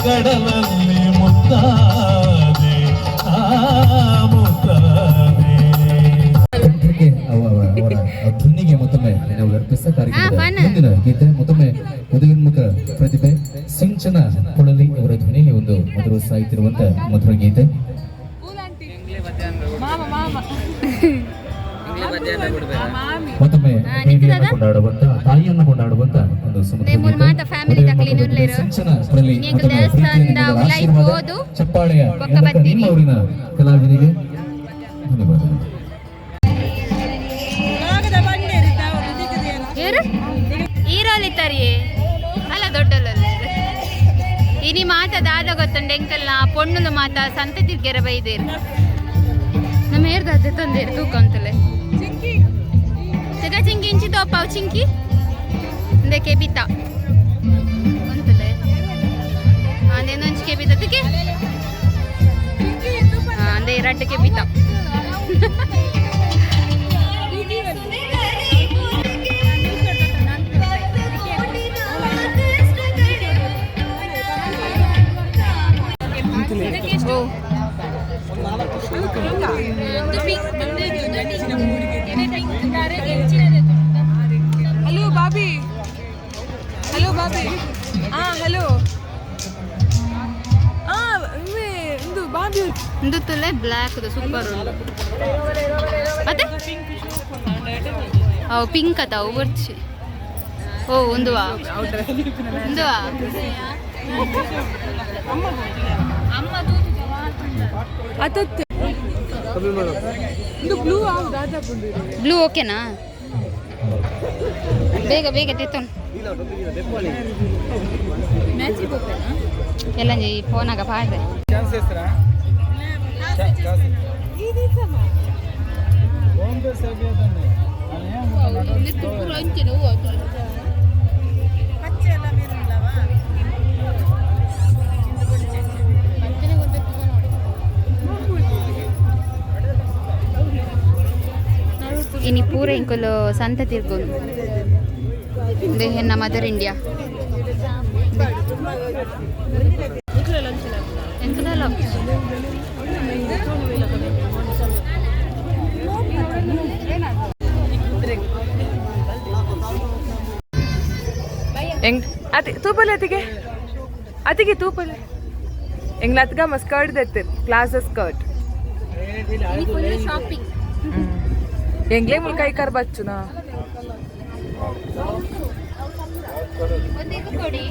ಕಡಲಲ್ಲಿ ಮುತ್ತಾದೆ ಮುತ್ತಾದೆ. ಅವರ ಧ್ವನಿಗೆ ಮತ್ತೊಮ್ಮೆ ನಾವು ಅರ್ಪಿಸಿದ ಕಾರ್ಯಕ್ರಮದ ಮುಂದಿನ ಗೀತೆ ಮತ್ತೊಮ್ಮೆ ಉದಯೋನ್ಮುಖ ಪ್ರತಿಭೆ ಸಿಂಚನ polali ಅವರ ಧ್ವನಿಗೆ ಒಂದು ಮಧುರ ಸಾಹಿತ್ಯವಿರುವಂತ ಮಧುರ ಗೀತೆ. ಮತ್ತೊಮ್ಮೆ ಕೊಂಡಾಡುವಂತ ತಾಯಿಯನ್ನು ಕೊಂಡಾಡುವಂತ ಒಂದು ಚಪ್ಪಾಳೆಯ ನಿಮ್ಮ ಊರಿನ ಕಲಾವಿದರಿಗೆ ಧನ್ಯವಾದಗಳು. ಈರೋಲಿತ್ತಾರಿಯೇ ಅಲ್ಲ ದೊಡ್ಡಲ್ಲ ಇನಿ ಮಾತ ದಾದ ಗೊತ್ತಂಡ ಎಂಕಲ್ಲ ಪೊಣ್ಣುಲು ಮಾತ ಸಂತ ತಿರ್ಗೆರ ಬೈದೇರು ನಮ್ಮ ಹೇರ್ದಾದೆ ತಂದೇರು ತೂಕ ಅಂತಲೇ ಚಿಂಕಿ ಇಂಚಿ ತೋಪಾವು ಚಿಂಕಿ ಅಂದಕ್ಕೆ ಬಿತ್ತ ಅಂತಲೇ ಅಂದೇನೊಂಚಿಕೆ ಬಿತ್ತ ತಿಕ್ಕೆ ಅಂದೇ ಎರಡಕ್ಕೆ ಬಿತ್ತ hello Bobby hello Bobby hello ಇದು ಬಾಬಿ ಇದು ತುಲೆ ಬ್ಲ್ಯಾಕ್ ಸೂಪರ್ ಮತ್ತೆ ಅವು ಪಿಂಕ್ ಅದಾವು ಬರ್ಚಿ ಓ ಒಂದುವಾ ಒಂದುವಾ ಬ್ಲೂ ಓಕೆನಾ ಬೇಗ ಬೇಗ ತೆತ್ತೋಣ ಎಲ್ಲ ಈ ಫೋನಾಗ ಪಾಡ್ರೆ ಇನಿ ಪೂರ ಇಂಕೊಲು ಸಂತ ತಿರ್ಗೋದು ದೇಹನ್ನ ಮದರ್ ಇಂಡಿಯಾ ಎಂಕದಲ್ಲ ತೂಪಲ್ಲಿ ಅತಿಗೆ ತೂಪಲ್ಲಿ ಎಂಗ್ಲ ಅತ್ಗಮ್ಮ ಸ್ಕರ್ಟ್ ದೆತ್ತೆ ಕ್ಲಾಸ್ ಸ್ಕರ್ಟ್ ಶಾಪಿಂಗ್ ಎಂಗ್ಲೇ ಮುಲ್ಕ ಈ ಕರ್ ಬಚ್ಚುನಾ ಕೊಡಿ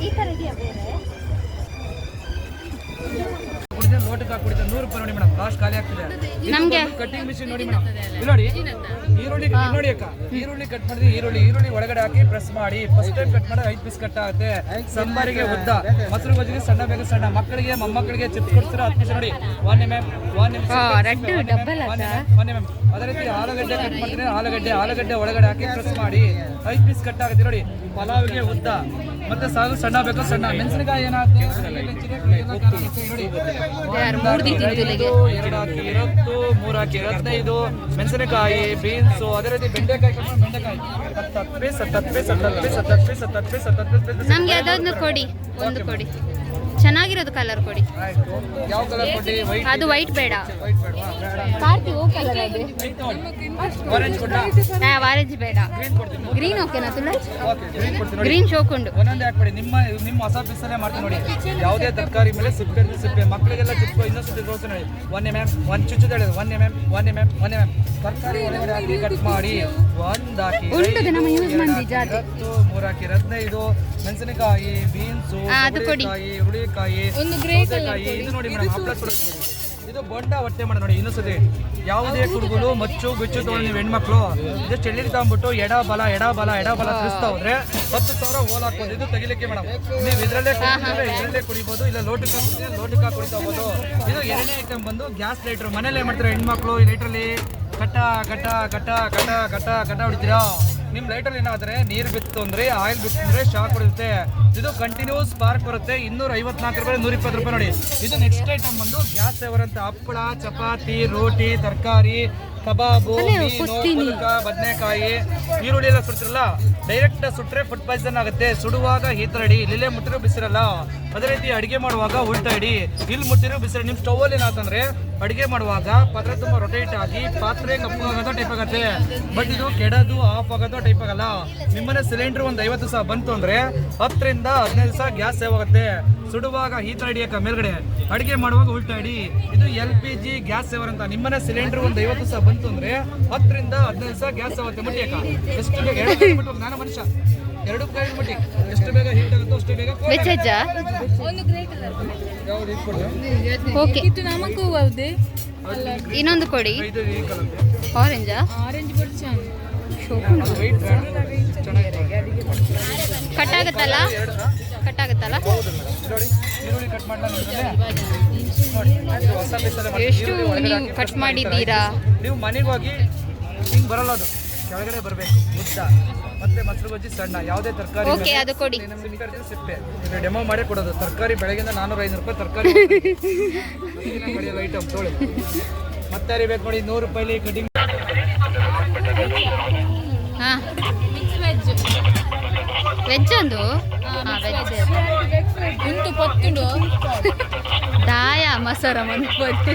ಈ ತರ ಇದೆಯಾ ಬೇರೆ ಲೋಟಕ್ಕೆ ಹಾಕಿ 100 ರೂಪಾಯಿ ನೋಡಿ ಮೇಡಮ್ ಲಾಸ್ಟ್ ಖಾಲಿ ಆಗ್ತಿದೆ ನಮಗೆ ಕಟ್ಟಿಂಗ್ ಮಿಷಿನ್ ನೋಡಿ ಮೇಡಮ್ ನೋಡಿ ಈರುಳ್ಳಿ ನೋಡಿ ಅಕ್ಕ ಈರುಳ್ಳಿ ಕಟ್ ಮಾಡಿದ್ರೆ ಈರುಳ್ಳಿ ಒಳಗಡೆ ಹಾಕಿ ಪ್ರೆಸ್ ಮಾಡಿ ಫಸ್ಟ್ ಟೈಮ್ ಕಟ್ ಮಾಡಿದ್ರೆ 5 ಪೀಸ್ ಕಟ್ ಆಗುತ್ತೆ ಸಾಂಬಾರಿಗೆ ಉದ್ದ ಮೊಸರು ಬಜ್ಜಿಗೆ ಸಣ್ಣ ಬೇಗ ಸಣ್ಣ ಮಕ್ಕಳಿಗೆ ಮೊಮ್ಮಕ್ಕಳಿಗೆ ಚಿಪ್ಸ್ ಕೊಡ್ತೀರಾ 10 ಪೀಸ್ ನೋಡಿ 1 mm ಅದೇ ರೀತಿ ಆಲೂಗಡ್ಡೆ ಕಟ್ ಮಾಡ್ತೀನಿ ಆಲೂಗಡ್ಡೆ ಒಳಗಡೆ ಹಾಕಿ ಪ್ರೆಸ್ ಮಾಡಿ 5 ಪೀಸ್ ಕಟ್ ಆಗುತ್ತೆ ನೋಡಿ ಪಲಾವ್ಗೆ ಉದ್ದ ಮತ್ತೆ ಸಾಗು ಸಣ್ಣ ಬೇಕು ಸಣ್ಣ ಮೆಣಸಿನಕಾಯಿ ಏನಾಗುತ್ತೆ 2 ಹಾಕಿ 20 3 ಹಾಕಿ 25 ಮೆಣಸಿನಕಾಯಿ ಬೀನ್ಸ್ ಅದೇ ರೀತಿ ಬೆಂಡೆಕಾಯಿ ನಮ್ಗೆ ಅದೊಂದು ಕೊಡಿ ಒಂದು ಕೊಡಿ ಚೆನ್ನಾಗಿರೋದು ಕಲರ್ ಕೊಡಿ ಯಾವ ಕಲರ್ ಕೊಡಿ ಅದು ವೈಟ್ ಬೇಡ ಆರೆಂಜ್ ಬೇಡ ಗ್ರೀನ್ ಓಕೆನಾ ತುಳ ಗ್ರೀನ್ ಶೋಕೊಂಡು ಒಂದೊಂದೇ ಹಾಕ್ಬೇಡಿ ನಿಮ್ಮ ಹೊಸ ಪೀಸಲ್ಲೇ ಮಾಡ್ತೀನಿ ನೋಡಿ ಯಾವುದೇ ತರಕಾರಿ ಮೇಲೆ ಸಿಪ್ಪೆ ಮಕ್ಕಳಿಗೆಲ್ಲ ಚಿಕ್ಕ ಇನ್ನೊಂದು ರೋಸ್ ನೋಡಿ 1 mm 1 ಚುಚ್ಚು 1 mm ತರಕಾರಿ ಒಳಗಡೆ ಹಾಕಿ ಕಟ್ ಮಾಡಿ ಒಂದು ಹಾಕಿ 3 ಹಾಕಿ 15 ಮೆಣಸಿನಕಾಯಿ ಬೀನ್ಸ್ ಹುರುಳಿಕಾಯಿ ಇದು ನೋಡಿ ಮೇಡಮ್ ಹಪ್ಪಳ ಇದು ಬೊಂಡ ಹೊಟ್ಟೆ ಮಾಡಿ ನೋಡಿ ಇನ್ನೊಂದ್ಸತಿ ಯಾವುದೇ ಕುಡುಗಲು ಮಚ್ಚು ಗುಚ್ಚು ತಗೊಂಡು ನೀವು ಹೆಣ್ಮಕ್ಳು ಜಸ್ಟ್ ಎಳ್ಳಿಗೆ ತಗೊಂಡ್ಬಿಟ್ಟು ಎಡ ಬಲ ತಿರ್ಸ್ತಾ ಹೋದ್ರೆ 10,000 ಓಲ್ ಹಾಕ್ಬೋದು ಇದು ತೆಗಿಲಿಕ್ಕೆ ಮೇಡಮ್ ನೀವು ಇದರಲ್ಲೇ ಕುಡಿಬೋದು ಇಲ್ಲ ಲೋಟಕ್ಕೆ ಕುಡಿತಾ ಹೋಗ್ಬೋದು ಇದು ಎರಡನೇ ಐಟಮ್ ಬಂದು ಗ್ಯಾಸ್ ಲೈಟ್ರು ಮನೇಲಿ ಮಾಡ್ತಾರೆ ಹೆಣ್ಮಕ್ಳು ಈ ಲೈಟ್ರಲ್ಲಿ ಕಟ್ಟ ಹೊಡಿತೀರಾ ನಿಮ್ಮ ಲೈಟಲ್ಲಿ ಏನಾದರೆ ನೀರು ಬಿತ್ತು ಅಂದರೆ ಆಯಿಲ್ ಬಿತ್ತು ಅಂದರೆ ಶಾಕ್ ಹೊಡುತ್ತೆ ಇದು ಕಂಟಿನ್ಯೂಸ್ ಸ್ಪಾರ್ಕ್ ಬರುತ್ತೆ 254 ರೂಪಾಯಿ 120 ರೂಪಾಯಿ ನೋಡಿ ಇದು ನೆಕ್ಸ್ಟ್ ಐಟಮ್ ಬಂದು ಗ್ಯಾಸ್ ಸೇವರ್ ಅಂತ ಹಪ್ಪಳ ಚಪಾತಿ ರೋಟಿ ತರಕಾರಿ ಕಬಾಬು, ಮೀನು, ಪುಲ್ಕ, ಬದನೆಕಾಯಿ, ಈರುಳ್ಳಿ ಎಲ್ಲ ಸುಡ್ತಿರಲ್ಲ, ಡೈರೆಕ್ಟ್ ಸುಟ್ರೆ ಫುಡ್ ಪಾಯ್ಸನ್ ಆಗುತ್ತೆ. ಸುಡುವಾಗ ಈ ಥರ ಇಡಿ, ಇಲ್ಲೇ ಮುಟ್ಟಿರೋ ಬಿಸಿರಲ್ಲ. ಅದೇ ರೀತಿ ಅಡುಗೆ ಮಾಡುವಾಗ ಉಲ್ಟಾ ಇಡಿ, ಇಲ್ಲಿ ಮುಟ್ಟಿರೋ ಬಿಸಿರು. ನಿಮ್ಮ ಸ್ಟೌವಲ್ಲಿ ಏನಾತಂದ್ರೆ ಅಡುಗೆ ಮಾಡುವಾಗ ಪಾತ್ರೆ ತುಂಬ ರೊಟೇಟ್ ಆಗಿ ಪಾತ್ರೆ ಕಪ್ಪು ಆಗೋದು ಟೈಪ್ ಆಗುತ್ತೆ. ಬಟ್ ಇದು ಕೆಡೋದು ಆಫ್ ಆಗೋದು ಟೈಪ್ ಆಗಲ್ಲ. ನಿಮ್ಮನೆ ಸಿಲಿಂಡರ್ ಒಂದು 50 ದಿವಸ ಬಂತು ಅಂದರೆ 10 ರಿಂದ 15 ದಿವಸ ಗ್ಯಾಸ್ ಸೇವ್ ಆಗುತ್ತೆ. ಸುಡುವಾಗ ಈ ಥರ ಹಿಡಿಯಕ್ಕ ಮೇಲ್ಗಡೆ, ಅಡುಗೆ ಮಾಡುವಾಗ ಉಲ್ಟಾ ಇಡಿ. ಇದು LPG ಗ್ಯಾಸ್ ಸೇವರ್ ಅಂತ. ನಿಮ್ಮನೆ ಸಿಲಿಂಡರ್ ಒಂದು 50 ದಿವಸ ಬಂತು ಅಂದರೆ 10 ರಿಂದ 15 ದಿವಸ ಗ್ಯಾಸ್ ಆಗುತ್ತೆ. ಮುಟ್ಟಿಯಕ್ಕ ಎಷ್ಟು ಬೇಗ 2 ಕೈ ಮುಟ್ಟು, ನಾನು ಮನುಷ್ಯ 2 ಕೈ ಮುಟ್ಟಿ ಎಷ್ಟು ಬೇಗ ಹೀಟ್ ಆಗುತ್ತೋ ಅಷ್ಟು ಬೇಗ. ಓಕೆ, ಇನ್ನೊಂದು ಕೊಡಿ. ಆರೆಂಜಾ? ಕಟ್ಟಾಗತ್ತಲ್ಲ? ಎಷ್ಟು ನೀವು ಕಟ್ ಮಾಡಿದ್ದೀರಾ? ನೀವು ಮನೆಗೆ ಹೋಗಿ ಹಿಂಗೆ ಬರಲ್ಲ, ಅದು ಕೆಳಗಡೆ ಬರಬೇಕು. ಉದ್ದ ಮತ್ತೆ ಮೊಸರು ಬಜ್ಜಿ ಸಣ್ಣ, ಯಾವುದೇ ತರಕಾರಿ. ಓಕೆ, ಅದು ಕೊಡಿ. ಸಿಪ್ಪೆ ಇದು ಡೆಮೋ ಮಾಡೇ ಕೊಡೋದು. ತರಕಾರಿ ಬೆಳಗಿಂದ 400-500 ರೂಪಾಯಿ ತರಕಾರಿ ಕಡಿಯೋದು ಐಟಮ್ ತೊಳಿ. ಮತ್ತೆ ಬೇಕು ನೋಡಿ, 100 ರೂಪಾಯಿಲಿ ಕಟಿಂಗ್. ಹಾಂ, ವೆಜ್ ಒಂದು ವೆಜ್ ಉಂಟು ಪೊತ್ತುಂಡು ದಾಯ ಮಸಾರ ಮನ್ಪೊತ್ತು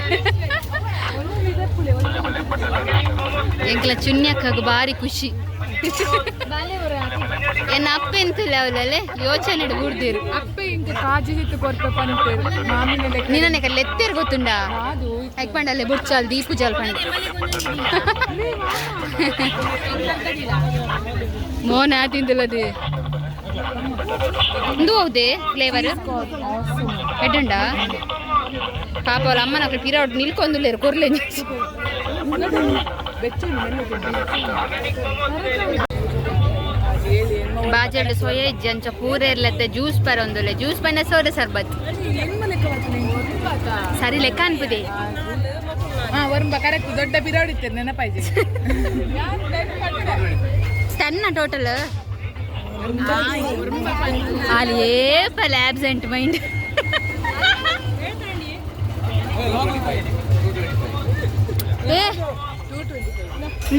ಎಂಕ್ಲ ಚುನ್ಯಕ್ಕಾಗ ಬಾರಿ ಖುಷಿ. ಏನ ಅಪ್ಪ ಎಂತಿಲ್ಲ ಅವಲೇ ಯೋಚನೆ ಬುಡ್ದಿರು ನಿನ್ನ ಲೆತ್ತೇರು ಗೊತ್ತುಂಡ ಐಕ್ಪಂಡಲ್ಲೇ ಬುಡ್ಚಾಲ್ ದೀಪು ಜಲ್ಪಂಡ ಮೋನ ತಿಂದಿಲ್ಲದೆ ಇಂದು ಹೌದೇ ಫ್ಲೇವರ್ ಎಡ್ಡುಂಡ ಪಾಪ ಅವ್ರ ಅಮ್ಮನ ಅక్కడ ಪಿರಾಡ್ ನಿಲ್ಕೊಂದುಲ್ಲೇರು ಕೊರ್ಲೆ ಬಾಜೆಡ್ ಸೋಯಾ ಇಜ್ಜಂಚ ಪೂರೆ ಇರ್ಲತ್ತೆ ಜ್ಯೂಸ್ ಪರ ಒಂದುಲೆ ಜ್ಯೂಸ್ ಪನ್ನ ಸೋಡ ಸರ್ಬತ್ ಸರಿ ಲೆಕ್ಕ ಅನ್ಪದೆ ಕರೆಕ್ಟ್ ದೊಡ್ಡ ಪಿರಾಡ್ ಇತ್ತೆ ನೆನಪಾಯ್ತು ಸಣ್ಣ ಟೋಟಲ್ ಅಲ್ಲಿ ಏಪಲ್ ಆಬ್ಸೆಂಟ್ ಮೈಂಡ್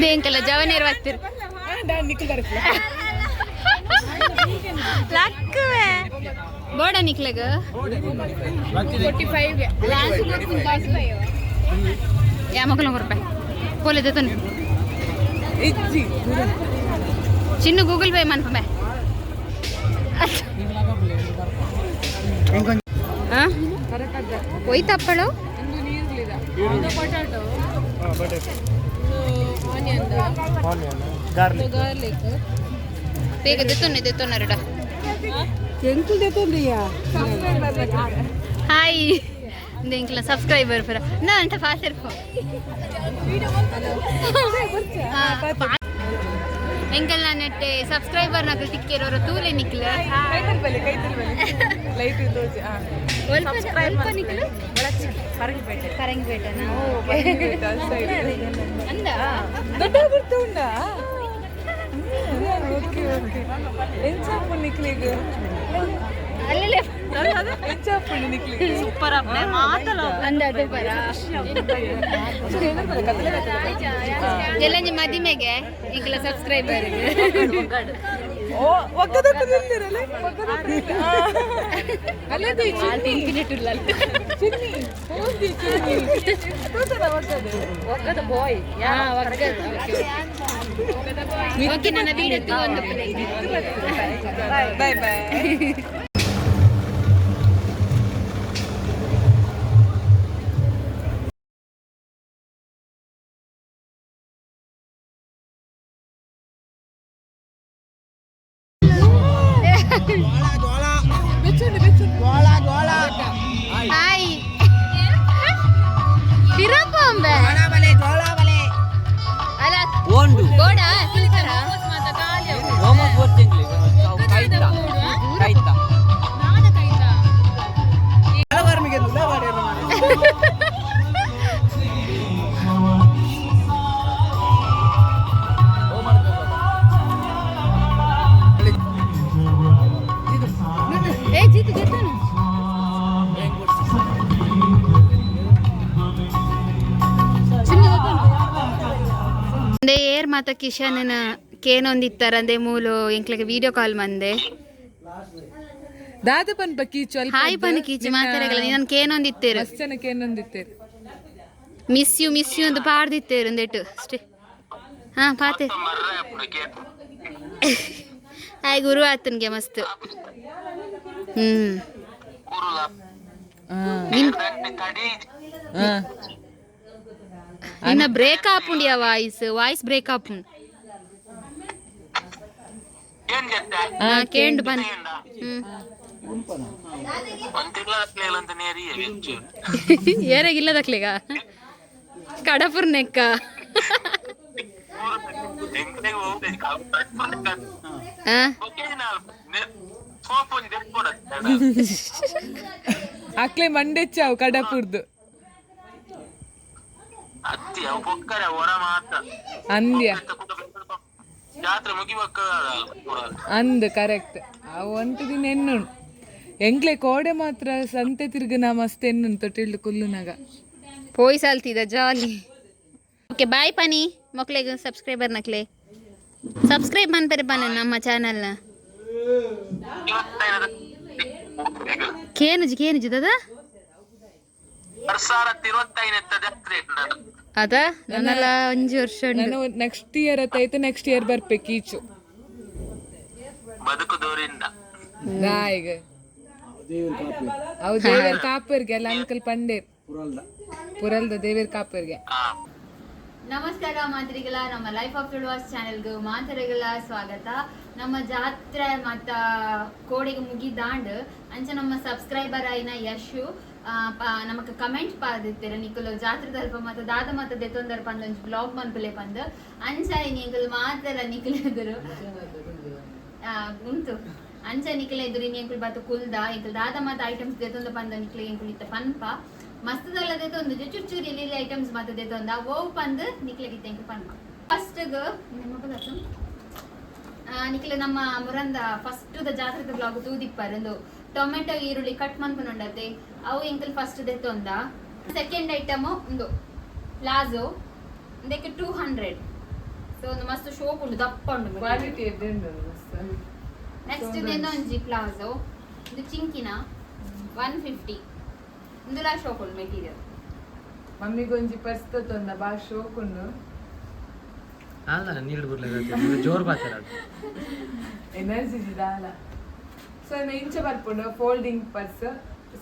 ದೇಂಕಲ್ಲ ಜವನೇರು ಆಗ್ತಿರು ಲಕ್ಕವೇ ಬೋಡ ನಿಕ್ಲೆಗ 45 ಯಾ ಮಕ್ಕಳು ರೂಪಾಯಿ ಪೋಲೆ ದೇತನ ಚಿನ್ನು ಗೂಗಲ್ ಪೇ ಮನ್ಪೆ ಒಯ್ತಪ್ಪಳು ಬೇಗ ದೆತ್ತೊನ್ನರಡ ಹಾಯ್ ಎಂಕ್ಲ ಸಬ್ಸ್ಕ್ರೈಬರ್ ಪರ ನಾ ಅಂತ ಫಾಸ್ಟ್ ಇರ್ಕೊ ಎಂಕಲ್ನ ನೆಟ್ಟೆ ಸಬ್ಸ್ಕ್ರೈಬರ್ ನಕಲ್ ತಿಕ್ಕಿರೋರು ತೂಲೆ ನಿಕ್ಲ ಕರಂಗಿಪೇಟೆನಾ ಅಂದ ಅಲ್ಲೇ ಸೂಪರ್ ಎಲ್ಲ ನಿಮ್ಮ ಮದಿಮೆಗೆ ಈಗಲ ಸಬ್ಸ್ಕ್ರೈಬರ್ ಓಕೆ ನನ್ನ ವೀಡಿಯೋ ಒಂದು ಬಾಯ್ ಬಾಯ್. ಹಾಯ್ ತಿರಪಂಬೆ ಅಲ್ಲ ಓಂಡು ಗೋಡ ತಿಲ್ಕರ ಹೋಮಸ್ ಗೊತ್ತಿಂಗ್ಲಿ ಕೈತಾ ಕೈತಾ ನಾದ ಕೈತಾ ಅಲವರ್ಮಿಗೆ ದುಲ್ಲ ಬಾಡಿಯರು जीत देता ना चिन्ह देता ना ಮಾತ ಕಿಶನ್ ಕೇನೊಂದಿತ್ತಾರಂದೆ ಮೂಲು ಎಂಕ್ಲೆಗೆ ವಿಡಿಯೋ ಕಾಲ್ ಮಂದೆ ದಾದ ಪನ್ಪ ಕೀಚು ಅಲ್ಪ ಹಾಯ್ ಪನ್ ಕೀಚಿ ಮಾತಾಡಗಲ್ಲ ನಾನು ಕೇನೊಂದಿತ್ತೇರು ಅಷ್ಟು ಜನಕ್ಕೆ ಏನೊಂದಿತ್ತೇರು ಮಿಸ್ ಯು ಅಂತ ಪಾಡ್ದಿತ್ತೇರು ಒಂದೆಟ್ಟು ಅಷ್ಟೇ ಹಾ ಪಾತೆ ಹಾಯ್ ಗುರು ಆತನ್ಗೆ ಮಸ್ತ್ ನಿನ್ನ ಬ್ರೇಕ್ ಆಪುಂಡಿಯ ವಾಯ್ಸ್ ಬ್ರೇಕ್ ಆಪುಂಡು ಕೇಂಡ್ ಬಂದ್ ಏರಾಗಿಲ್ಲದಕ್ಲೆಗ ಕಡಪುರ್ ನೆಕ್ಕ ಅಕ್ಲೆ ಮಂಡೆಚ್ಚಾವು ಕಡಪುರ್ದು ಅಂದ್ಯ ಅಂದ್ ಕರೆಕ್ಟ್ ಅವು ಒಂದು ದಿನ ಎನ್ನು ಎಂಕ್ಲೆ ಕೋಡೆ ಮಾತ್ರ ಸಂತೆ ತಿರ್ಗ ಮಸ್ತ್ ಎನ್ನು ತೊಟ್ಟಿಲ್ದು ಕುಲ್ಲುನಾಗ ಪೋಯ್ ಸಾಲ್ತಿದ ಜಾಲಿ ಓಕೆ ಬಾಯ್ ಪನಿ ಮಕ್ಳಿಗೆ ಸಬ್ಸ್ಕ್ರೈಬರ್ ನಕ್ಲೆ ಸಬ್ಸ್ಕ್ರೈಬ್ ಮಾಡ್ತಾರೆ ಬನ್ನ ನಮ್ಮ ಚಾನಲ್ನ ಕೇನುಜಿ ದದ ಅದ ನನ್ನೆಲ್ಲ 5 ವರ್ಷ ನಾನು ನೆಕ್ಸ್ಟ್ ಇಯರ್ ಆಯ್ತು ನೆಕ್ಸ್ಟ್ ಇಯರ್ ಬರ್ಬೇಕು ಈಚು ಈಗ ಅವು ದೇವೇರ್ ಕಾಪರ್ಗೆ ಅಲ್ಲ ಅಂಕಲ್ ಪಂಡೇರ್ ಪುರಲ್ದ ದೇವೇರ್ ಕಾಪರ್ಗೆ ನಮಸ್ಕಾರ ಮಾತ್ರಿಗಳ ನಮ್ಮ ಲೈಫ್ ಆಫ್ TuluVas ಚಾನೆಲ್ಗೆ ಮಾತರಿಗಳ ಸ್ವಾಗತ ನಮ್ಮ ಜಾತ್ರೆ ಮತ್ತ ಕೋಡಿಗೆ ಮುಗಿದಾಂಡ್ ಅಂಚ ನಮ್ಮ ಸಬ್ಸ್ಕ್ರೈಬರ್ ಆಯ್ನ ಯಶು ನಮಕ್ ಕಮೆಂಟ್ ಪಾದಿತ್ತೀರ ನಿಕುಲು ಜಾತ್ರೆ ದಲ್ಪ ಮತ್ತ ದಾದ ಮತ್ತ ದೆತ್ತೊಂದರ ಪಂದ ಒಂಜಿ ಬ್ಲಾಗ್ ಮನ್ಪುಲೆ ಪಂದ್ ಅಂಚ ನಿಕುಲು ಮಾತರ ನಿಕುಲು ಎದುರು ಉಂಟು ಅಂಚ ನಿಕುಲು ಎದುರು ನಿಕುಲು ಬತ್ತ ಕುಲ್ದ ಇಂಕುಲು ದಾದ ಮತ್ತ ಐಟಮ್ಸ್ ದೆತ್ತೊಂದ ಪಂದ ನಿಕುಲು ಇಂಕುಲು ಇತ್ತ ಪನ್ಪ ಮಸ್ತದಲ್ಲ ದೆತ್ತೊಂದು ಚುಚ್ಚೂರಿ ಲಿಲಿ ಐಟಮ್ಸ್ ಮತ್ತ ದೆತ್ತೊಂದ ಓವ್ ಪಂದ್ ನಿಕುಲಿಗೆ ಇತ್ತ ಇಂಕುಲು ಪನ್ಪ ಫಸ್ಟ್ಗ್ ನಿಕುಲು ನಮ್ಮ ಮುರಂದ ಫಸ್ಟ್ ದ ಜಾತ್ರೆದ ಬ್ಲಾಗ್ ತೂದಿಪ್ಪರಂದು ಟೊಮೆಟೊ ಈರುಳ್ಳಿ ಕಟ್ ಮನ್ಪುನುಂಡತೆ ಅವು ಇಂಕಲ್ ಫಸ್ಟ್ ದೆತ್ತೊಂದ ಸೆಕೆಂಡ್ ಐಟಮ್ ಒಂದು ಪ್ಲಾಜೋ ಇದಕ್ಕೆ 200 ಸೊ ಒಂದು ಮಸ್ತ್ ಶೋಪ್ ಉಂಟು ದಪ್ಪ ಉಂಟು ಕ್ವಾಲಿಟಿ ನೆಕ್ಸ್ಟ್ ಇದೆಂದ ಒಂಜಿ ಪ್ಲಾಜೋ ಇದು ಚಿಂಕಿನ 150 ಇಂದುಲ ಶೋಪ್ ಉಂಟು ಮೆಟೀರಿಯಲ್ ಮಮ್ಮಿಗೊಂಜಿ ಪರ್ಸ್ ತೊಂದ ಬಾ ಶೋಕ್ ಉಂಡು ಅಲ್ಲ ನೀರು ಬರ್ಲಿಲ್ಲ ಜೋರ್ ಬಾತರ ಎನರ್ಜಿ ದಾಲ ಸೊ ಇಂಚೆ ಬರ್ಪುಂಡು ಫೋಲ್ಡಿಂಗ್ ಪರ್ಸ್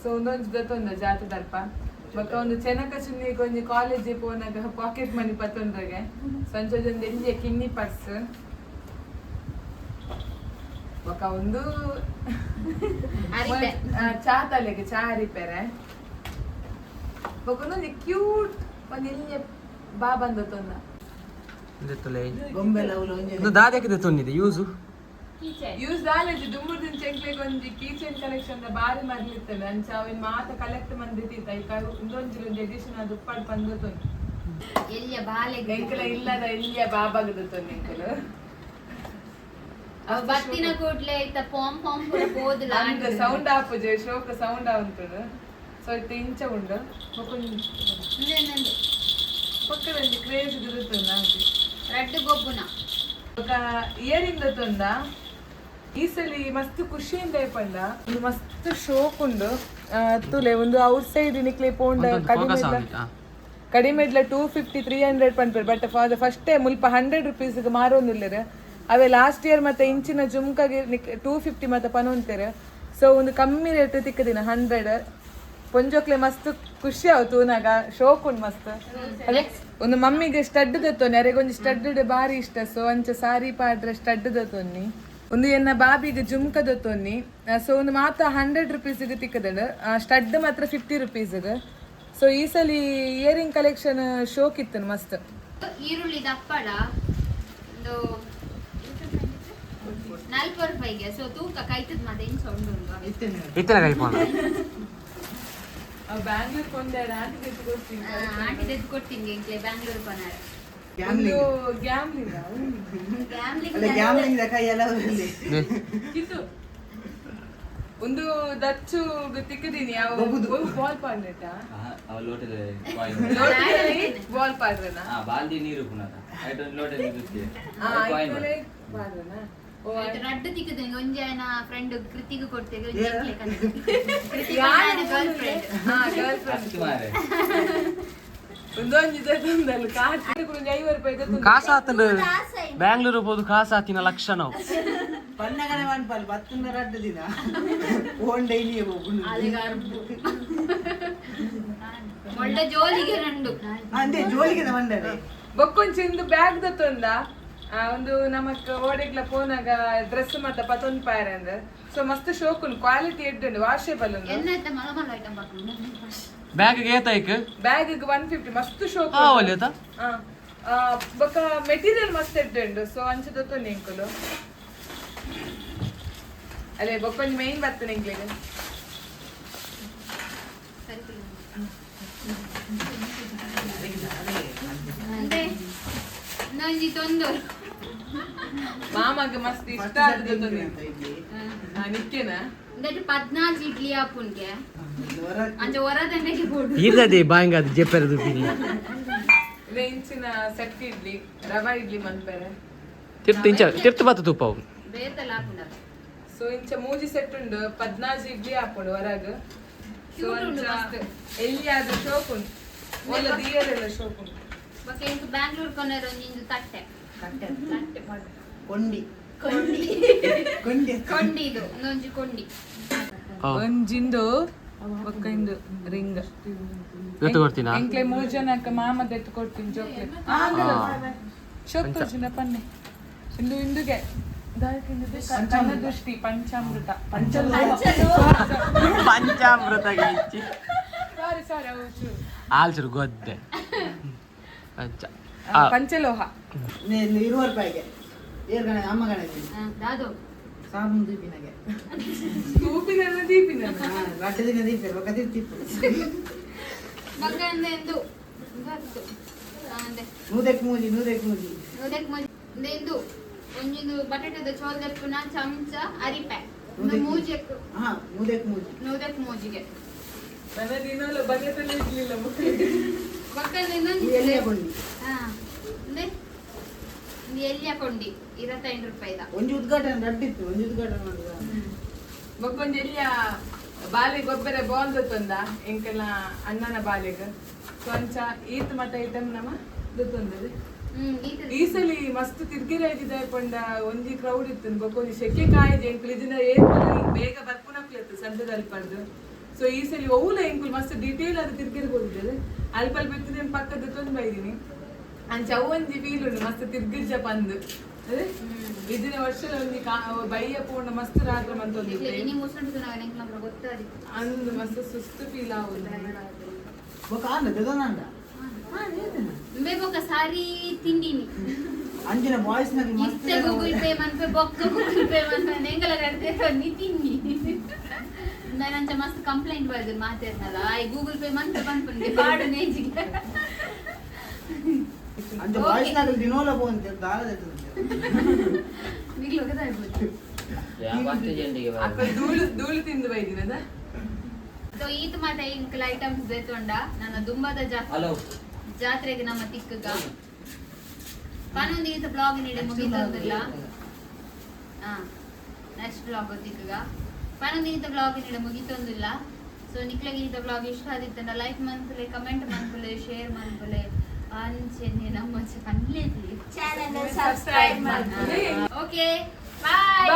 ಸೊ ಒಂದೊಂದು ಜೊತೆ ಜಾತಿ ದಲ್ಪ ಬೊಕ್ಕ ಒಂದು ಚೆನ್ನಕ ಚುನ್ನಿಗೆ ಒಂಜಿ ಕಾಲೇಜ್ ಪೋನಾಗ ಪಾಕೆಟ್ ಮನಿ ಪತ್ತೊಂದ್ರಾಗೆ ಸಂಚೊಂದು ಎಂಜಿಯ ಕಿನ್ನಿ ಪರ್ಸ್ ಬೊಕ್ಕ ಒಂದು ಚಾ ತಲೆಗೆ ಚಾ ರಿಪೇರೆ ಬೊಕ್ಕ ಒಂದೊಂದು ಕ್ಯೂಟ್ ಒಂದು ಎಲ್ಲಿಯ ಬಾ ಬಂದತ್ತೊಂದ ದಾದಕ್ಕೆ ತೊಂದಿದೆ ಯೂಸು ಯೂಸ್ ದಾಲೇಜ್ ದುಮ್ಮುರ್ದಿನ ಚೆಂಕ್ಲೆಗ್ ಒಂಜಿ ಕೀಚನ್ ಕಲೆಕ್ಷನ್ ಬಾರಿ ಮರ್ಲಿರ್ತೇನೆ ಅಂಚ ಅವಿನ್ ಮಾತ ಕಲೆಕ್ಟ್ ಮಂದಿತ್ತ ಈಗ ಇಂದೊಂಜಿ ಒಂಜಿ ಎಡಿಷನ್ ಅದು ಉಪ್ಪಾಡ್ ಬಂದತೊಂದು ಎಲ್ಲಿಯ ಬಾಲೆ ಎಂಕಲ ಇಲ್ಲದ ಎಲ್ಲಿಯ ಬಾಬಾಗದತೊಂದು ಎಂಕಲು ಬತ್ತಿನ ಕೂಡ್ಲೆ ಇತ್ತ ಪಾಮ್ ಪಾಮ್ ಪೂರ ಬೋದಲ ಅಂದ ಸೌಂಡ್ ಆಪುಜೆ ಶೋಕ ಸೌಂಡ್ ಆವಂತುಡು ಸೊ ಇತ್ತ ಇಂಚ ಉಂಡು ಪಕ್ಕದಲ್ಲಿ ಕ್ರೇಜ್ ಇರುತ್ತಲ್ಲ ರೆಡ್ ಗೊಬ್ಬುನ ಇಯರಿಂಗ್ ತೊಂದ ಈ ಸಲ ಮಸ್ತ್ ಖುಷಿಯಿಂದ ಪಂಡ ಒಂದು ಮಸ್ತ್ ಶೋಕ್ ಉಂಡು ತುಲೆ ಒಂದು ಔಟ್ ಸೈಡ್ ನಿಕ್ಲೆ ಪೋಂಡ ಕಡಿಮೆಡ್ಲ 250-300 ಪನ್ಪೇರು but for the first time ಮುಲ್ಪ 100 ರೂಪೀಸ್ಗೆ ಮಾರೋಂದಿಲ್ಲರು ಅವೇ ಲಾಸ್ಟ್ ಇಯರ್ ಮತ್ತೆ ಇಂಚಿನ ಜುಮ್ಕಾಗೆ 250 ಮತ್ತೆ ಪನೊಂತೇರು ಸೊ ಒಂದು ಕಮ್ಮಿ ರೇಟ್ ತಿಕ್ಕದಿನ 100 ಪೊಂಜೋಕ್ಲೆ ಮಸ್ತ್ ಖುಷಿ ಆಯ್ತು ನಾಗ ಶೋಕ್ ಉಂಡು ಮಸ್ತ್ ಅದೇ ಒಂದು ಮಮ್ಮಿಗೆ ಸ್ಟಡ್ ದತ್ತೋನಿ ಅರೆಗೊಂದು ಸ್ಟಡ್ ಬಾರಿ ಇಷ್ಟ ಸೊ ಅಂಚ ಸಾರಿ ಪಾಡ್ರೆ ಸ್ಟಡ್ ದತ್ತೋನಿ ಒಂದು ಎನ್ನ ಬಾಬಿಗೆ ಜುಮ್ಕ ದತ್ತೋನಿ ಸೊ ಒಂದು ಮಾತ್ರ 100 ರೂಪೀಸ್ಗೆ ತಿಕ್ಕದಳು ಸ್ಟಡ್ ಮಾತ್ರ 50 ರೂಪೀಸ್ಗೆ ಸೊ ಈ ಸಲ ಇಯರಿಂಗ್ ಕಲೆಕ್ಷನ್ ಶೋಕ್ ಇತ್ತು ಮಸ್ತ್ ಈರುಳ್ಳಿ ದಪ್ಪಳ ಒಂದು 4 ರೂಪಾಯಿಗೆ ಸೊ ತೂಕ ಕೈತದ ಮತ್ತೆ ಇಂಚ ಉಂಡು ಇತ್ತನ ಕೈಪೋಣ ಬ್ಯಾಂಗ್ಳೂರ್ ಕೊಂಡೆರಡು ಆಂಟಿ ತೆಗೆದು ಕೊಡ್ತೀನಿ ಇಂಕ್ಲೆ ಬ್ಯಾಂಗ್ಳೂರ್ ಪನಾರ ಒಂದು ದಚ್ಚು ತಿಕ್ಕದೀನಿ ಯಾವ ಬಾಲ್ ಪಾಡ್ರೇಟಾ ಬಾಲ್ ಪಾಡ್ರನಾ ಬಾಲ್ದಿ ನೀರು ಪುನಃ ಲೋಟೆ ಪಾಡ್ರನಾ ರಡ್ಡು ತಿಕ್ಕದ ಒಂಜಿ ಆಯ್ನ ಫ್ರೆಂಡ್ ಕೃತಿಗೂ ಕೊಡ್ತೇವೆ ಕಾಸ ಆತಂಡು ಬ್ಯಾಂಗ್ಳೂರು ಹೋದು ಕಾಸ ಆತಿನ ಲಕ್ಷ ನಾವು ಪನ್ನಗನೆ ಮನ್ಪಲ್ ಬತ್ತುಂದ ರಡ್ಡು ದಿನ ಓನ್ ಡೈಲಿ ಒಳ್ಳೆ ಜೋಲಿಗೆ ರಂಡು ಅಂದೆ ಜೋಲಿಗೆ ಮಂಡನೆ ಬೊಕ್ಕೊಂಚಿಂದು ಬ್ಯಾಗ್ ದತ್ತೊಂದ ಒಂದು ನಮಕ್ ಓಡೆಗ್ಲ ಪೋನಾಗ ಡ್ರೆಸ್ ಮತ್ತ 11 ಪಾಯರ್ ಅಂದ್ರೆ ಸೊ ಮಸ್ತ್ ಶೋಕುನ್ ಕ್ವಾಲಿಟಿ ಎಡ್ಡು ವಾಷೇಬಲ್ ಉಂಡು ಎನ್ನೈತೆ ಮಲಮಲ ಐಟಮ್ ಬರ್ಕೊಂಡು ಬ್ಯಾಗ್ ಏತಾಯ್ಕ ಬ್ಯಾಗ್ 150 ಮಸ್ತ್ ಶೋಕು ಒಲ್ಲೆತ ಬೊಕ್ಕ ಮೆಟೀರಿಯಲ್ ಮಸ್ತ್ ಎಡ್ಡು ಸೊ ಅಂಚದತ್ತು ನಿಂಕುಲು ಅಲ್ಲೇ ಬೊಕ್ಕೊಂಜಿ ಮೇನ್ ಬರ್ತನೆ ಇಂಗ್ಲಿಗೆ ಅಂದ್ರೆ ನಂಜಿ ತೊಂದೋರು ಮಾಮಗೆ ಮಸ್ತ್ ಇಷ್ಟ ಆದದ್ದು ನಿಕ್ಕೆನಾ ದಟ್ 14 ಇಡ್ಲಿ ಆಪುನ್ಗೆ ಅಂಚ ಹೊರದಂಡೆಗೆ ಬೋಡು ಇರ್ದದೆ ಬಾಂಗ ಅದು ಜೆಪ್ಪರದು ಬಿಡಿ ಇಂಚಿನ ಸೆಟ್ ಇಡ್ಲಿ ರವಾ ಇಡ್ಲಿ ಮನ್ಪೆರೆ ತಿರ್ತು ಬತ್ತ ತುಪ್ಪವು ಬೇತಲ್ಲ ಆಪುಂಡ ಸೊ ಇಂಚ ಮೂಜಿ ಸೆಟ್ ಉಂಡು 14 ಇಡ್ಲಿ ಆಪುಂಡು ಹೊರಗ ಸೊ ಅಂಚ ಎಲ್ಲಿ ಅದು ಶೋಕುಂಡು ಒಳ್ಳೆ ದಿಯರೆಲ್ಲ ಶೋಕುಂಡು ಬಕ್ಕೆ ಇಂಕ ಬ್ಯಾಂಗ್ಳೂರ್ ಕೊನೆರ ಒಂಜಿಂದು ತಟ್ಟೆ ಮಾಡು ಕೊಂಡಿ ಕೊಂಡಿ ಇದು ಒಂದೊಂಜಿ ಕೊಂಡಿ ಒಂಜಿಂದು ಒಕ್ಕಂದು ರಿಂಗ್ ಇವತ್ತು ಕೊಡ್ತೀನಾ ಎಂಕ್ಲೆ 3 ಜನಕ್ಕೆ ಮಾಮದ ಎತ್ತು ಕೊಡ್ತೀನಿ ಚಾಕ್ಲೇಟ್ ಶೋಕ್ ಚಿನ್ನ ಪನ್ನೆ ಇಂದು ಇಂದುಗೆ ಕಣ್ಣ ದೃಷ್ಟಿ ಪಂಚಾಮೃತ ಪಂಚಾಮೃತ ಸಾರಿ ಆಲ್ಚರು ಗೊದ್ದೆ ಪಂಚಲೋಹ 20 ರೂಪಾಯಿಗೆ ಏರ್ಗಣೆ ಅಮ್ಮ ಗಣೆ ದಾದು ಸಾಬೂನು ದೀಪಿನಗೆ ದೀಪಿನ ರಡ್ಡು ದಿನ ದೀಪ ಕದಿರ್ತಿತ್ತು ಬಕ್ಕೆ ಅಂದೆ ಎಂದು ಗೊತ್ತು ಅಂದೆ ನೂದೆಕ್ ಮೂಜಿ ನೂದೆಕ್ ಎಂದು ಒಂಜಿಂದು ಬಟಾಟದ ಚೋಲ್ದಪ್ಪನ ಚಮಚ ಅರಿಪೆ ಒಂದು ಮೂಜೆಕ್ ನೂದೆಕ್ ಮೂಜಿಗೆ ನನ್ನ ದಿನಲ್ಲ ಬಗೆತಲ್ಲಿ ಇರ್ಲಿಲ್ಲ ಬಕ್ಕಂದೆ ಇನ್ನೊಂದು ಎಲ್ಲಿಯ ಕೊಂಡಿ ಅಂದ್ರೆ ಎಲ್ಲಿಯ ಕೊಂಡಿ 25 ರೂಪಾಯಿದ ಒಂಜಿ ಉದ್ಘಾಟನೆ ರಡ್ಡಿತ್ತು ಒಂಜಿ ಉದ್ಘಾಟನೆ ಮಾಡಿದ ಬಕ್ಕೊಂದು ಎಲ್ಲಿಯ ಬಾಲೆ ಗೊಬ್ಬರ ಬಾಲ್ ತಂದ ಎಂಕೆಲ್ಲ ಅಣ್ಣನ ಬಾಲೆಗ ಕೊಂಚ ಈತ್ ಮತ ಐಟಮ್ ನಮ್ಮ ದೊತ್ತೊಂದದೆ ಈ ಸಲ ಮಸ್ತ್ ತಿರ್ಗಿರಿ ಆಯ್ತಿದೆ ಪಂಡ ಒಂಜಿ ಕ್ರೌಡ್ ಇತ್ತು ಬಕ್ಕೊಂದು ಶೆಕೆ ಕಾಯ್ದೆ ಎಂಕುಲ್ ಇದನ್ನ ಏನ್ ಬೇಗ ಬರ್ಪುನಕ್ಲತ್ತು ಸಂಜದಲ್ಲಿ ಪಡ್ದು ಸೊ ಈ ಸಲ ಓಲ ಎಂಕುಲ್ ಮಸ್ತ್ ಡೀಟೇಲ್ ಅದು ತಿರ್ಗಿರಿ ಹೋಗಿದ್ದೇವೆ ಅಲ್ಪ ಬಿತ್ತಿದ ಪಕ್ಕದ ತೊಂದು ಬೈದಿನಿ ಅಂಚ ಒಂಜಿ ಫೀಲ್ ಉಂಡು ಮಸ್ತ್ ತಿರ್ಗಿರ್ಜ ಪಂದು ಇದನ್ನ ವರ್ಷದ ಒಂದು ಬೈಯ ಪೂರ್ಣ ಮಸ್ತ್ ರಾತ್ರಿ ಮಂತೊಂದಿದ್ದೆ ಅಂದು ಮಸ್ತ್ ಸುಸ್ತು ಫೀಲ್ ಆಗುದು ಬೇಬೊಕ್ಕ ಸಾರಿ ತಿಂಡಿನಿ ಅಂಜಿನ ವಾಯ್ಸ್ ನಾಗಿ ಇಷ್ಟ ಗೂಗಲ್ ಪೇ ಮನ್ಪೆ ಬೊಕ್ಕ ಗೂಗಲ್ ಪೇ ಮನ್ಪೆ ನೆಂಗಲ ಕಡ್ದೆ ನೀ ತಿನ್ನಿ ನಂಚ ಮಸ್ತ್ ಕಂಪ್ಲೇಂಟ್ ಬರ್ದು ಮಾತಾಡ್ನಲ್ಲ ಐ ಗೂಗಲ್ ಪೇ ಮನ್ಪೆ ಮನ್ಪೆ ಪಾಡು ನೇಜಿಗೆ ಅಂಜ ವಾಯ್ಸ್ ನಾಗಿ ದಿನೋಲ ಬೋಂತೆ ದಾರದ ಮಿಗ್ಲು ಹೋಗದಾಯ್ಬೋದು ಅಕ್ಕ ಧೂಳು ತಿಂದು ಬೈದಿನದ ಸೊ ಈತ ಮಾತ ಇಂಕಲ ಐಟಮ್ಸ್ ಬೇತೊಂಡ ನನ್ನ ದುಂಬದ ಜಾತ್ರೆಗೆ ನಮ್ಮ ತಿಕ್ಕಗ ಪನೊಂದು ಈತ ಬ್ಲಾಗ್ ನೀಡೆ ಮುಗಿತಂದಿಲ್ಲ ನೆಕ್ಸ್ಟ್ ಬ್ಲಾಗ್ ತಿಕ್ಕಗ ಪನೊಂದು ಈತ ಬ್ಲಾಗ್ ನೀಡೆ ಮುಗಿತಂದಿಲ್ಲ ಸೊ ನಿಕ್ಲೆಗೆ ಈತ ಬ್ಲಾಗ್ ಇಷ್ಟ ಆದಿತ್ತಂಡ ಲೈಕ್ ಮನ್ಪಲೆ ಕಮೆಂಟ್ ಮನ್ಪಲೆ ಶೇರ್ ಮನ್ಪಲೆ ಅಂಚೆನೆ ನಮ್ಮ ಚಾನೆಲ್ ಸಬ್ಸ್ಕ್ರೈಬ್ ಮಾಡಿ ಓಕೆ ಬಾಯ್.